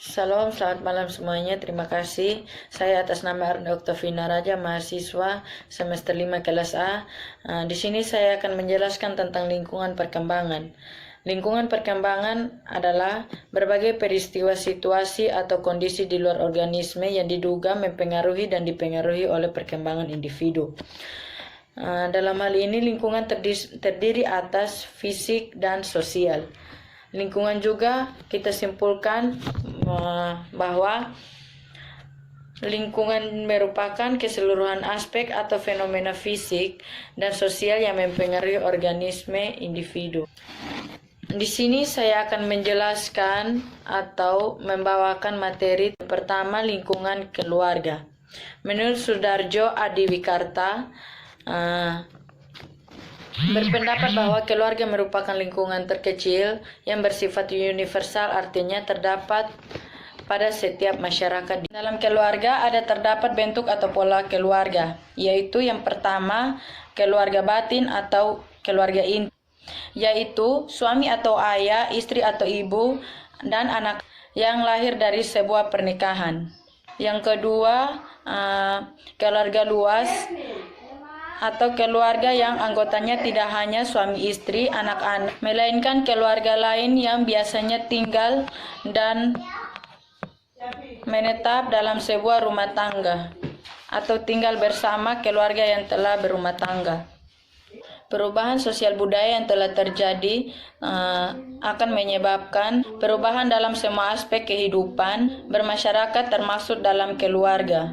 Salam, selamat malam semuanya. Terima kasih. Saya atas nama Arna Oktavina Raja, mahasiswa semester 5 kelas A. Di sini saya akan menjelaskan tentang lingkungan perkembangan. Lingkungan perkembangan adalah berbagai peristiwa, situasi, atau kondisi di luar organisme yang diduga mempengaruhi dan dipengaruhi oleh perkembangan individu. Dalam hal ini lingkungan terdiri atas fisik dan sosial. Lingkungan juga kita simpulkan bahwa lingkungan merupakan keseluruhan aspek atau fenomena fisik dan sosial yang mempengaruhi organisme individu. Di sini saya akan menjelaskan atau membawakan materi pertama, lingkungan keluarga. Menurut Sudarjo Adiwikarta, berpendapat bahwa keluarga merupakan lingkungan terkecil yang bersifat universal, artinya terdapat pada setiap masyarakat. Dalam keluarga terdapat bentuk atau pola keluarga, yaitu yang pertama, keluarga batin atau keluarga inti, yaitu suami atau ayah, istri atau ibu, dan anak yang lahir dari sebuah pernikahan. Yang kedua, keluarga luas atau keluarga yang anggotanya tidak hanya suami istri, anak-anak, melainkan keluarga lain yang biasanya tinggal dan menetap dalam sebuah rumah tangga atau tinggal bersama keluarga yang telah berumah tangga. Perubahan sosial budaya yang telah terjadi akan menyebabkan perubahan dalam semua aspek kehidupan bermasyarakat, termasuk dalam keluarga.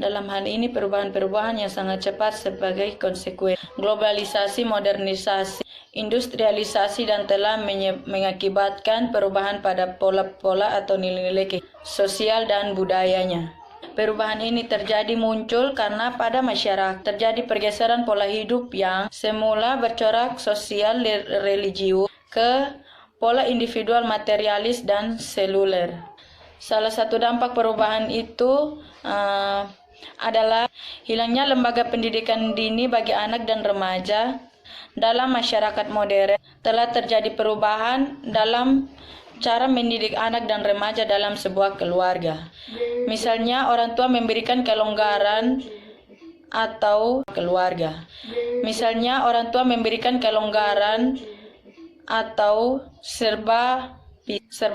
Dalam hal ini perubahan-perubahan yang sangat cepat sebagai konsekuensi globalisasi, modernisasi, industrialisasi, dan telah mengakibatkan perubahan pada pola-pola atau nilai-nilai sosial dan budayanya. Perubahan ini muncul karena pada masyarakat terjadi pergeseran pola hidup yang semula bercorak sosial religius ke pola individual materialis dan seluler. Salah satu dampak perubahan itu adalah hilangnya lembaga pendidikan dini bagi anak dan remaja. Dalam masyarakat modern telah terjadi perubahan dalam cara mendidik anak dan remaja dalam sebuah keluarga. Misalnya, orang tua memberikan kelonggaran atau keluarga. Misalnya, orang tua memberikan kelonggaran atau serba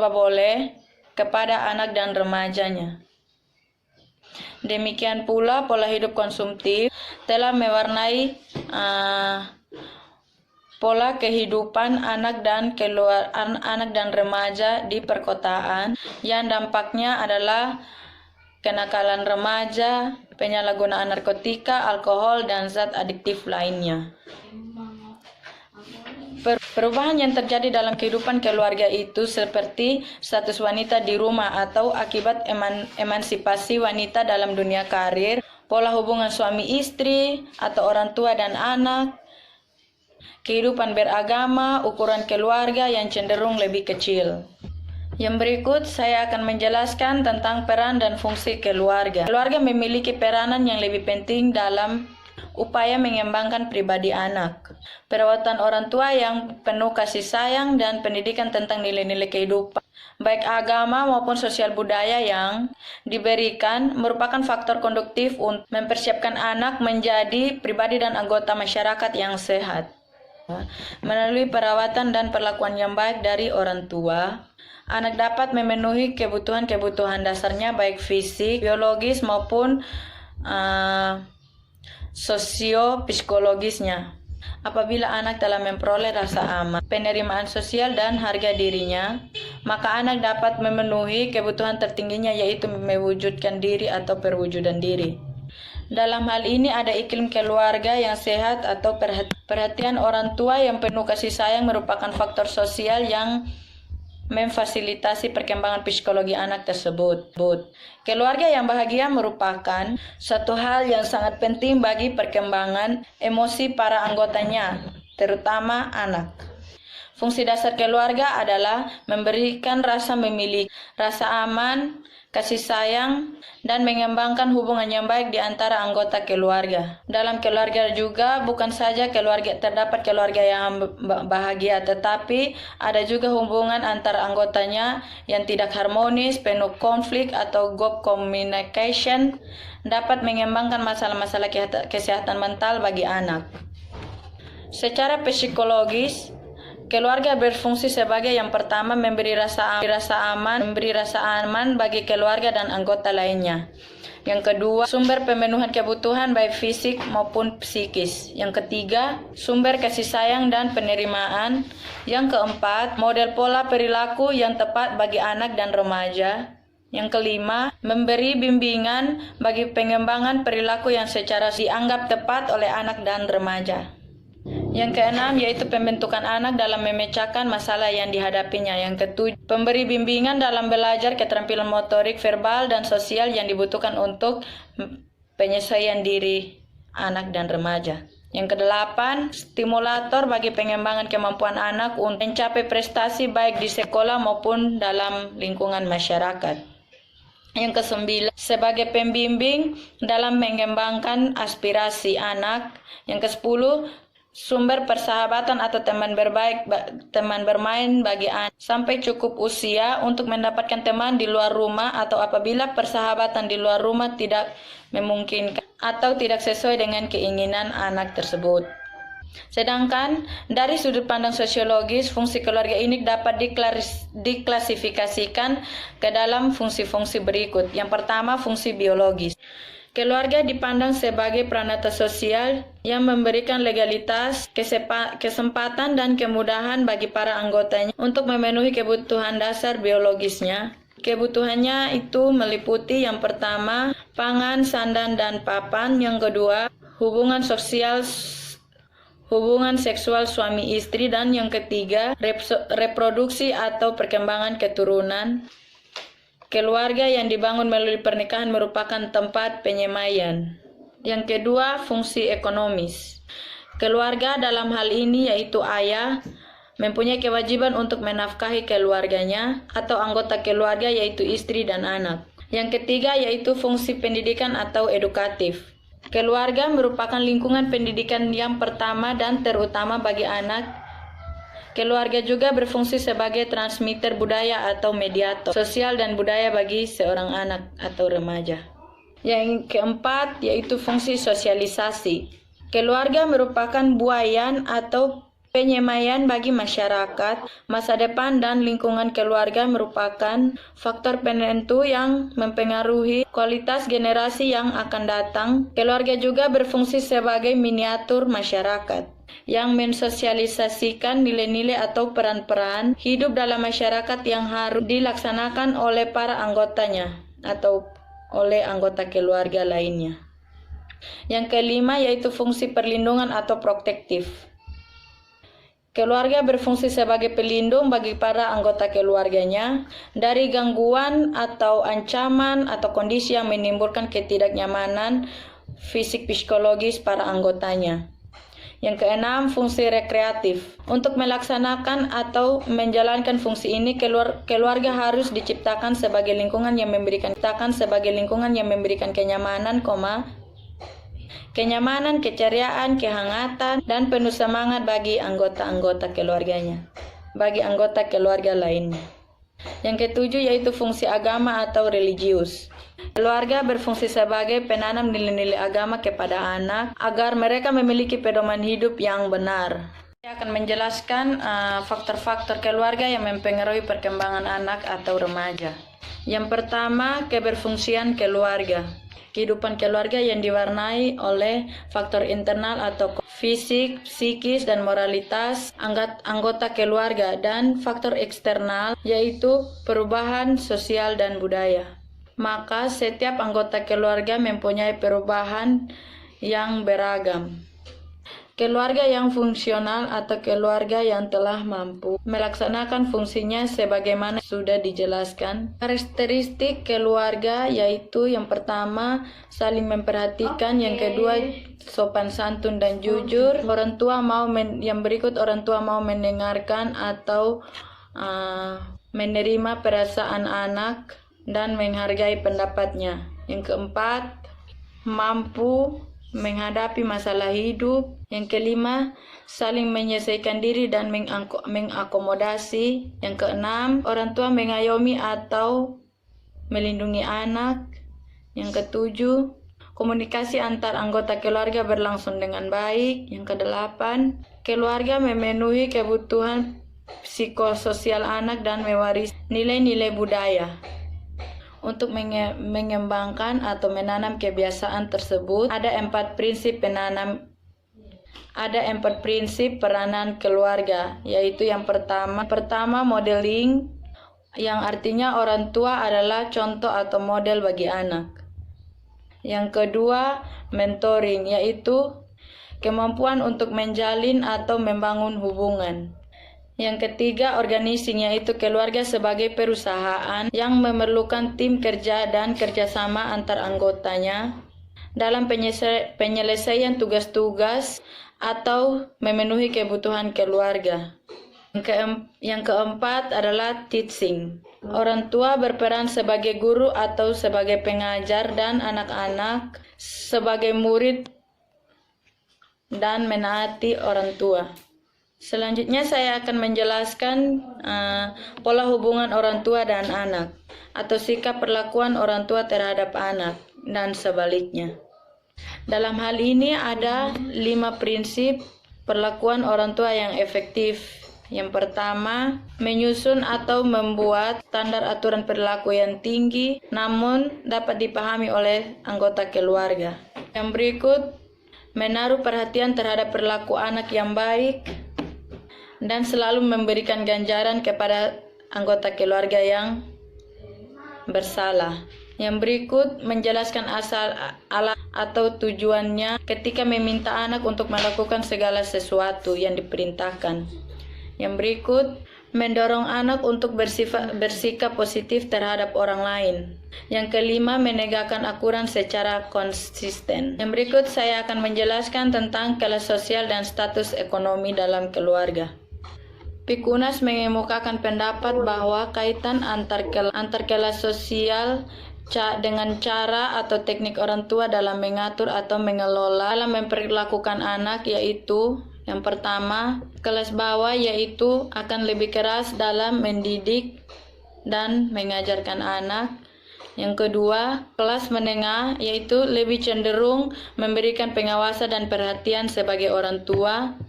boleh kepada anak dan remajanya. Demikian pula pola hidup konsumtif telah mewarnai pola kehidupan anak dan remaja di perkotaan, yang dampaknya adalah kenakalan remaja, penyalahgunaan narkotika, alkohol, dan zat adiktif lainnya. Perubahan yang terjadi dalam kehidupan keluarga itu seperti status wanita di rumah atau akibat emansipasi wanita dalam dunia karir, pola hubungan suami istri atau orang tua dan anak, kehidupan beragama, ukuran keluarga yang cenderung lebih kecil. Yang berikut saya akan menjelaskan tentang peran dan fungsi keluarga. Keluarga memiliki peranan yang lebih penting dalam upaya mengembangkan pribadi anak. Perawatan orang tua yang penuh kasih sayang dan pendidikan tentang nilai-nilai kehidupan, baik agama maupun sosial budaya yang diberikan, merupakan faktor konduktif untuk mempersiapkan anak menjadi pribadi dan anggota masyarakat yang sehat. Melalui perawatan dan perlakuan yang baik dari orang tua, anak dapat memenuhi kebutuhan dasarnya baik fisik, biologis maupun sosio-psikologisnya. Apabila anak telah memperoleh rasa aman, penerimaan sosial, dan harga dirinya, maka anak dapat memenuhi kebutuhan tertingginya, yaitu mewujudkan diri atau perwujudan diri. Dalam hal ini ada iklim keluarga yang sehat atau perhatian orang tua yang penuh kasih sayang merupakan faktor sosial yang memfasilitasi perkembangan psikologi anak tersebut. Keluarga yang bahagia merupakan suatu hal yang sangat penting bagi perkembangan emosi para anggotanya, terutama anak. Fungsi dasar keluarga adalah memberikan rasa memiliki, rasa aman, kasih sayang, dan mengembangkan hubungan yang baik di antara anggota keluarga. Dalam keluarga juga bukan saja terdapat keluarga yang bahagia, tetapi ada juga hubungan antara anggotanya yang tidak harmonis, penuh konflik atau gap communication dapat mengembangkan masalah-masalah kesehatan mental bagi anak. Secara psikologis, keluarga berfungsi sebagai yang pertama memberi rasa aman bagi keluarga dan anggota lainnya. Yang kedua, sumber pemenuhan kebutuhan baik fisik maupun psikis. Yang ketiga, sumber kasih sayang dan penerimaan. Yang keempat, model pola perilaku yang tepat bagi anak dan remaja. Yang kelima, memberi bimbingan bagi pengembangan perilaku yang secara dianggap tepat oleh anak dan remaja. Yang keenam yaitu pembentukan anak dalam memecahkan masalah yang dihadapinya. Yang ketujuh, pemberi bimbingan dalam belajar keterampilan motorik, verbal, dan sosial yang dibutuhkan untuk penyesuaian diri anak dan remaja. Yang kedelapan, stimulator bagi pengembangan kemampuan anak untuk mencapai prestasi baik di sekolah maupun dalam lingkungan masyarakat. Yang kesembilan, sebagai pembimbing dalam mengembangkan aspirasi anak. Yang kesepuluh, sumber persahabatan atau teman bermain bagi anak sampai cukup usia untuk mendapatkan teman di luar rumah atau apabila persahabatan di luar rumah tidak memungkinkan atau tidak sesuai dengan keinginan anak tersebut. Sedangkan dari sudut pandang sosiologis, fungsi keluarga ini dapat diklasifikasikan ke dalam fungsi-fungsi berikut. Yang pertama, fungsi biologis. Keluarga dipandang sebagai pranata sosial yang memberikan legalitas, kesempatan, dan kemudahan bagi para anggotanya untuk memenuhi kebutuhan dasar biologisnya. Kebutuhannya itu meliputi yang pertama, pangan, sandan, dan papan. Yang kedua, hubungan seksual suami istri. Dan yang ketiga, reproduksi atau perkembangan keturunan. Keluarga yang dibangun melalui pernikahan merupakan tempat penyemaian. Yang kedua, fungsi ekonomis. Keluarga dalam hal ini yaitu ayah mempunyai kewajiban untuk menafkahi keluarganya atau anggota keluarga yaitu istri dan anak. Yang ketiga yaitu fungsi pendidikan atau edukatif. Keluarga merupakan lingkungan pendidikan yang pertama dan terutama bagi anak. Keluarga juga berfungsi sebagai transmitter budaya atau mediator sosial dan budaya bagi seorang anak atau remaja. Yang keempat yaitu fungsi sosialisasi. Keluarga merupakan buayan atau penyemaian bagi masyarakat. Masa depan dan lingkungan keluarga merupakan faktor penentu yang mempengaruhi kualitas generasi yang akan datang. Keluarga juga berfungsi sebagai miniatur masyarakat yang mensosialisasikan nilai-nilai atau peran-peran hidup dalam masyarakat yang harus dilaksanakan oleh para anggotanya atau oleh anggota keluarga lainnya. Yang kelima yaitu fungsi perlindungan atau protektif. Keluarga berfungsi sebagai pelindung bagi para anggota keluarganya dari gangguan atau ancaman atau kondisi yang menimbulkan ketidaknyamanan fisik psikologis para anggotanya. Yang keenam, fungsi rekreatif. Untuk melaksanakan atau menjalankan fungsi ini, keluarga harus diciptakan sebagai lingkungan yang memberikan kenyamanan, keceriaan, kehangatan, dan penuh semangat bagi anggota-anggota keluarganya, bagi anggota keluarga lainnya. Yang ketujuh yaitu fungsi agama atau religius. Keluarga berfungsi sebagai penanam nilai-nilai agama kepada anak agar mereka memiliki pedoman hidup yang benar. Saya akan menjelaskan faktor-faktor keluarga yang mempengaruhi perkembangan anak atau remaja. Yang pertama, keberfungsian keluarga. Kehidupan keluarga yang diwarnai oleh faktor internal atau fisik, psikis, dan moralitas anggota keluarga, dan faktor eksternal yaitu perubahan sosial dan budaya. Maka setiap anggota keluarga mempunyai perubahan yang beragam. Keluarga yang fungsional atau keluarga yang telah mampu melaksanakan fungsinya sebagaimana sudah dijelaskan. Karakteristik keluarga yaitu yang pertama, saling memperhatikan. Yang kedua, sopan santun dan jujur. Yang berikut, orang tua mau mendengarkan atau menerima perasaan anak. dan menghargai pendapatnya. Yang keempat, mampu menghadapi masalah hidup. Yang kelima, saling menyelesaikan diri dan mengakomodasi. Yang keenam, orang tua mengayomi atau melindungi anak. Yang ketujuh, komunikasi antar anggota keluarga berlangsung dengan baik. Yang kedelapan, keluarga memenuhi kebutuhan psikososial anak dan mewarisi nilai-nilai budaya. Untuk mengembangkan atau menanam kebiasaan tersebut, ada empat prinsip peranan keluarga, yaitu yang pertama modeling, yang artinya orang tua adalah contoh atau model bagi anak. Yang kedua, mentoring, yaitu kemampuan untuk menjalin atau membangun hubungan. Yang ketiga, organizing, yaitu keluarga sebagai perusahaan yang memerlukan tim kerja dan kerjasama antar anggotanya dalam penyelesaian tugas-tugas atau memenuhi kebutuhan keluarga. Yang keempat adalah teaching. Orang tua berperan sebagai guru atau sebagai pengajar dan anak-anak sebagai murid dan menaati orang tua. Selanjutnya saya akan menjelaskan pola hubungan orang tua dan anak atau sikap perlakuan orang tua terhadap anak dan sebaliknya. Dalam hal ini ada 5 prinsip perlakuan orang tua yang efektif. Yang pertama, menyusun atau membuat standar aturan perilaku yang tinggi namun dapat dipahami oleh anggota keluarga. Yang berikut, menaruh perhatian terhadap perilaku anak yang baik dan selalu memberikan ganjaran kepada anggota keluarga yang bersalah. Yang berikut, menjelaskan alat atau tujuannya ketika meminta anak untuk melakukan segala sesuatu yang diperintahkan. Yang berikut, mendorong anak untuk bersikap positif terhadap orang lain. Yang kelima, menegakkan aturan secara konsisten. Yang berikut saya akan menjelaskan tentang kelas sosial dan status ekonomi dalam keluarga. Pikunas mengemukakan pendapat bahwa kaitan antar kelas sosial dengan cara atau teknik orang tua dalam mengatur atau mengelola dalam memperlakukan anak, yaitu yang pertama, kelas bawah yaitu akan lebih keras dalam mendidik dan mengajarkan anak. Yang kedua, kelas menengah yaitu lebih cenderung memberikan pengawasan dan perhatian sebagai orang tua.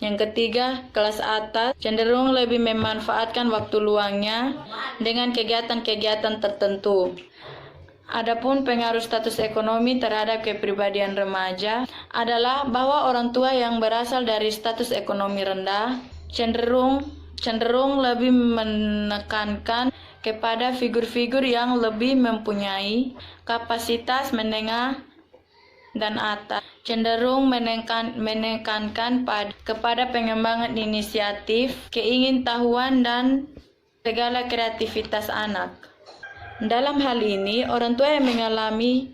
Yang ketiga, kelas atas cenderung lebih memanfaatkan waktu luangnya dengan kegiatan-kegiatan tertentu. Adapun pengaruh status ekonomi terhadap kepribadian remaja adalah bahwa orang tua yang berasal dari status ekonomi rendah cenderung lebih menekankan kepada figur-figur yang lebih mempunyai kapasitas menengah dan atas, cenderung menekankan kepada pengembangan inisiatif, keingintahuan, dan segala kreativitas anak. Dalam hal ini, orang tua yang mengalami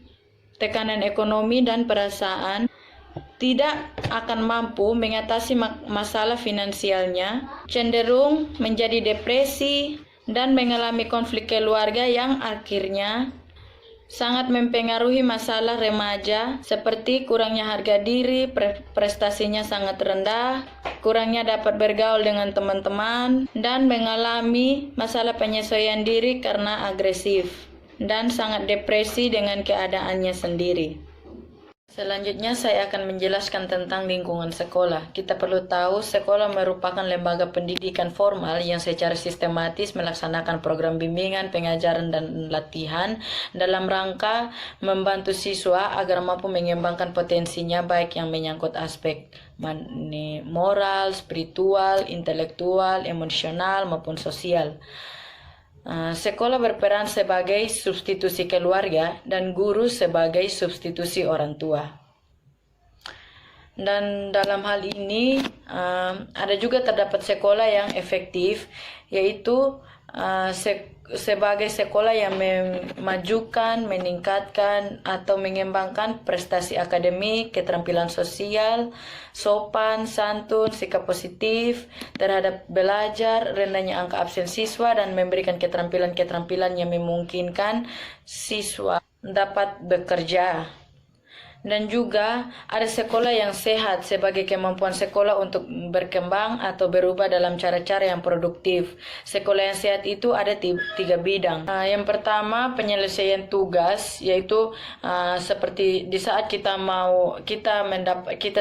tekanan ekonomi dan perasaan tidak akan mampu mengatasi masalah finansialnya, cenderung menjadi depresi, dan mengalami konflik keluarga yang akhirnya sangat mempengaruhi masalah remaja seperti kurangnya harga diri, prestasinya sangat rendah, kurangnya dapat bergaul dengan teman-teman, dan mengalami masalah penyesuaian diri karena agresif, dan sangat depresi dengan keadaannya sendiri. Selanjutnya saya akan menjelaskan tentang lingkungan sekolah. Kita perlu tahu sekolah merupakan lembaga pendidikan formal yang secara sistematis melaksanakan program bimbingan, pengajaran, dan latihan dalam rangka membantu siswa agar mampu mengembangkan potensinya baik yang menyangkut aspek moral, spiritual, intelektual, emosional, maupun sosial. Sekolah berperan sebagai substitusi keluarga dan guru sebagai substitusi orang tua. Dan dalam hal ini ada juga terdapat sekolah yang efektif, yaitu sebagai sekolah yang memajukan, meningkatkan atau mengembangkan prestasi akademik, keterampilan sosial, sopan, santun, sikap positif terhadap belajar, rendahnya angka absen siswa, dan memberikan keterampilan-keterampilan yang memungkinkan siswa dapat bekerja. Dan juga ada sekolah yang sehat sebagai kemampuan sekolah untuk berkembang atau berubah dalam cara-cara yang produktif. Sekolah yang sehat itu ada tiga bidang. Yang pertama, penyelesaian tugas, yaitu seperti di saat kita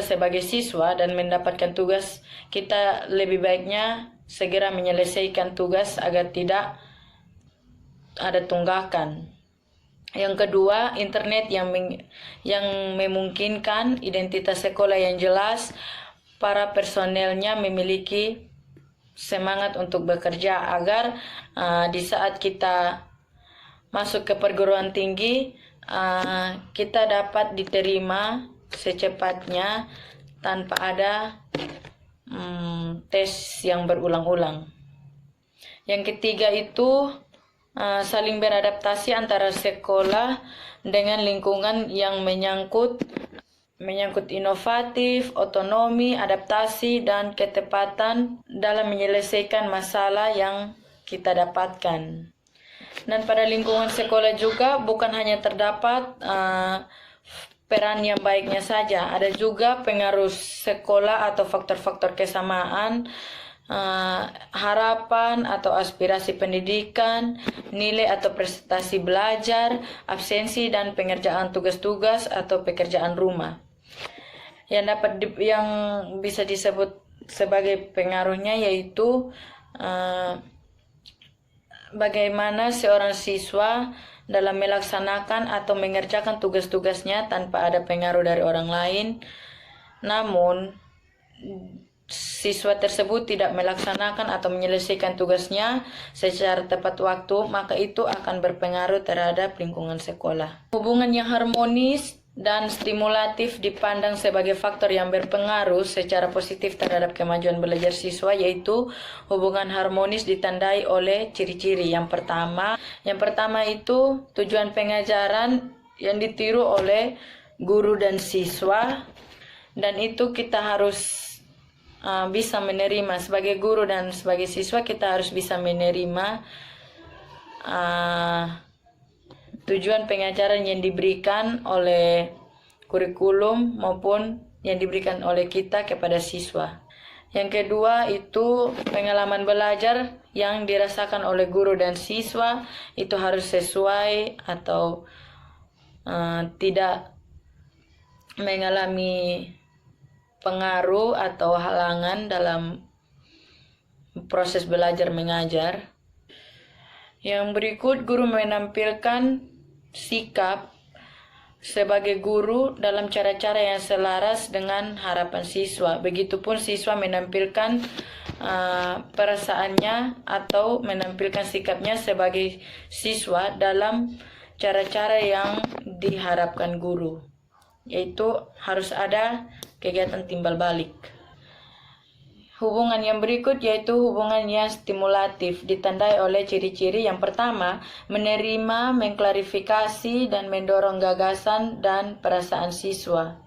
sebagai siswa dan mendapatkan tugas, kita lebih baiknya segera menyelesaikan tugas agar tidak ada tunggakan. Yang kedua, internet yang memungkinkan identitas sekolah yang jelas, para personelnya memiliki semangat untuk bekerja agar di saat kita masuk ke perguruan tinggi, kita dapat diterima secepatnya tanpa ada tes yang berulang-ulang. Yang ketiga itu saling beradaptasi antara sekolah dengan lingkungan yang menyangkut inovatif, otonomi, adaptasi, dan ketepatan dalam menyelesaikan masalah yang kita dapatkan. Dan pada lingkungan sekolah juga bukan hanya terdapat peran yang baiknya saja, ada juga pengaruh sekolah atau faktor-faktor kesamaan, harapan atau aspirasi pendidikan, nilai atau prestasi belajar, absensi dan pengerjaan tugas-tugas atau pekerjaan rumah. Yang bisa disebut sebagai pengaruhnya yaitu bagaimana seorang siswa dalam melaksanakan atau mengerjakan tugas-tugasnya tanpa ada pengaruh dari orang lain. Namun siswa tersebut tidak melaksanakan atau menyelesaikan tugasnya secara tepat waktu, maka itu akan berpengaruh terhadap lingkungan sekolah. Hubungan yang harmonis dan stimulatif dipandang sebagai faktor yang berpengaruh secara positif terhadap kemajuan belajar siswa, yaitu hubungan harmonis ditandai oleh ciri-ciri. Yang pertama itu tujuan pengajaran yang ditiru oleh guru dan siswa, dan itu kita harus bisa menerima sebagai guru dan sebagai siswa. Kita harus bisa menerima tujuan pengajaran yang diberikan oleh kurikulum maupun yang diberikan oleh kita kepada siswa. Yang kedua itu pengalaman belajar yang dirasakan oleh guru dan siswa itu harus sesuai atau tidak mengalami pengaruh atau halangan dalam proses belajar mengajar. Yang berikut, guru menampilkan sikap sebagai guru dalam cara-cara yang selaras dengan harapan siswa. Begitupun siswa menampilkan perasaannya atau menampilkan sikapnya sebagai siswa dalam cara-cara yang diharapkan guru, yaitu harus ada kegiatan timbal balik. Hubungan yang berikut yaitu hubungan yang stimulatif, ditandai oleh ciri-ciri. Yang pertama, menerima, mengklarifikasi, dan mendorong gagasan dan perasaan siswa.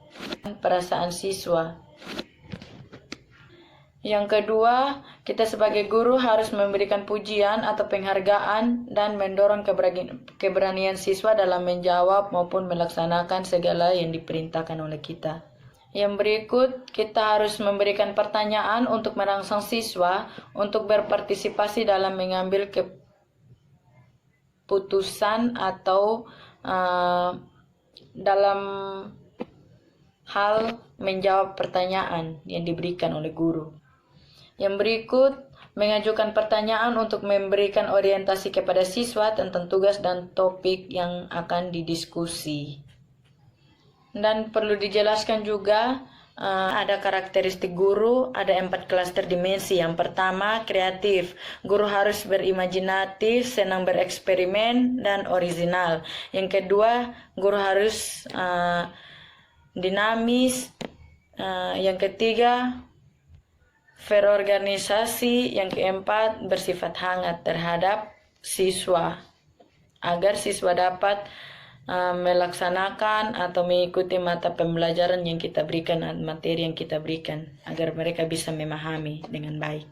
Yang kedua, kita sebagai guru harus memberikan pujian atau penghargaan dan mendorong keberanian siswa dalam menjawab maupun melaksanakan segala yang diperintahkan oleh kita. Yang berikut, kita harus memberikan pertanyaan untuk merangsang siswa untuk berpartisipasi dalam mengambil keputusan atau dalam hal menjawab pertanyaan yang diberikan oleh guru. Yang berikut, mengajukan pertanyaan untuk memberikan orientasi kepada siswa tentang tugas dan topik yang akan didiskusi. Dan perlu dijelaskan juga ada karakteristik guru, ada 4 klaster dimensi. Yang pertama, kreatif. Guru harus berimajinatif, senang bereksperimen, dan orisinal. Yang kedua, guru harus dinamis, Yang ketiga, verorganisasi. Yang keempat, bersifat hangat terhadap siswa, agar siswa dapat melaksanakan atau mengikuti mata pembelajaran yang kita berikan, materi yang kita berikan, agar mereka bisa memahami dengan baik.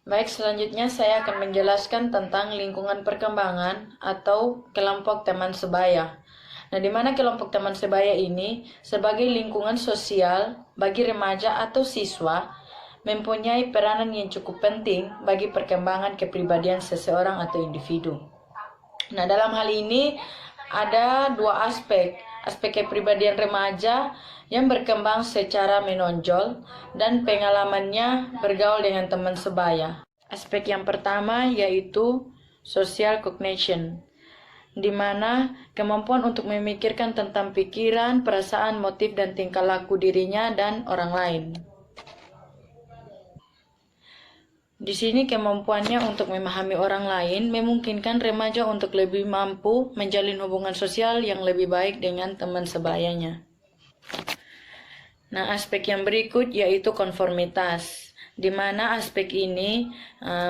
Baik, selanjutnya saya akan menjelaskan tentang lingkungan perkembangan atau kelompok teman sebaya. Nah, di mana kelompok teman sebaya ini sebagai lingkungan sosial bagi remaja atau siswa mempunyai peranan yang cukup penting bagi perkembangan kepribadian seseorang atau individu. Nah, dalam hal ini ada dua aspek. Aspek kepribadian remaja yang berkembang secara menonjol dan pengalamannya bergaul dengan teman sebaya. Aspek yang pertama yaitu social cognition, di mana kemampuan untuk memikirkan tentang pikiran, perasaan, motif, dan tingkah laku dirinya dan orang lain. Di sini kemampuannya untuk memahami orang lain memungkinkan remaja untuk lebih mampu menjalin hubungan sosial yang lebih baik dengan teman sebayanya. Nah, aspek yang berikut yaitu konformitas, di mana aspek ini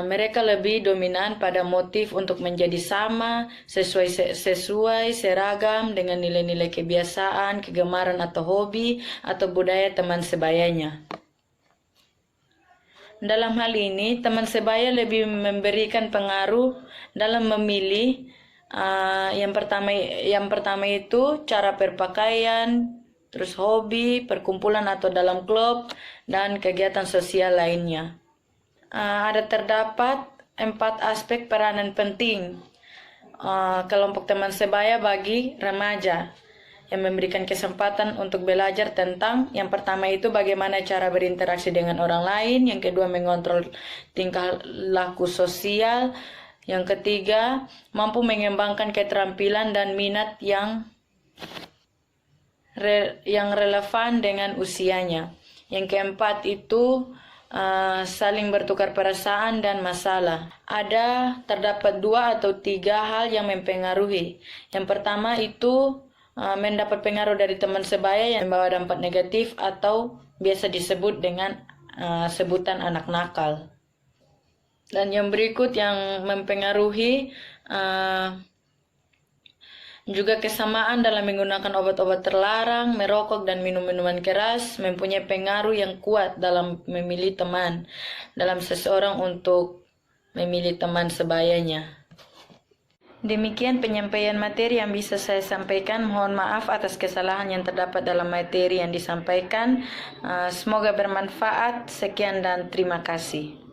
mereka lebih dominan pada motif untuk menjadi sama, sesuai, seragam dengan nilai-nilai kebiasaan, kegemaran atau hobi atau budaya teman sebayanya. Dalam hal ini, teman sebaya lebih memberikan pengaruh dalam memilih. Yang pertama itu cara berpakaian, terus hobi, perkumpulan atau dalam klub, dan kegiatan sosial lainnya. Terdapat 4 aspek peranan penting kelompok teman sebaya bagi remaja yang memberikan kesempatan untuk belajar tentang, yang pertama itu bagaimana cara berinteraksi dengan orang lain, yang kedua mengontrol tingkah laku sosial, yang ketiga mampu mengembangkan keterampilan dan minat yang relevan dengan usianya, yang keempat itu saling bertukar perasaan dan masalah. Terdapat 2 atau 3 hal yang mempengaruhi. Yang pertama itu mendapat pengaruh dari teman sebaya yang membawa dampak negatif atau biasa disebut dengan sebutan anak nakal. Dan yang berikut yang mempengaruhi juga kesamaan dalam menggunakan obat-obat terlarang, merokok, dan minum minuman keras mempunyai pengaruh yang kuat dalam memilih teman, dalam seseorang untuk memilih teman sebayanya. Demikian penyampaian materi yang bisa saya sampaikan. Mohon maaf atas kesalahan yang terdapat dalam materi yang disampaikan. Semoga bermanfaat. Sekian dan terima kasih.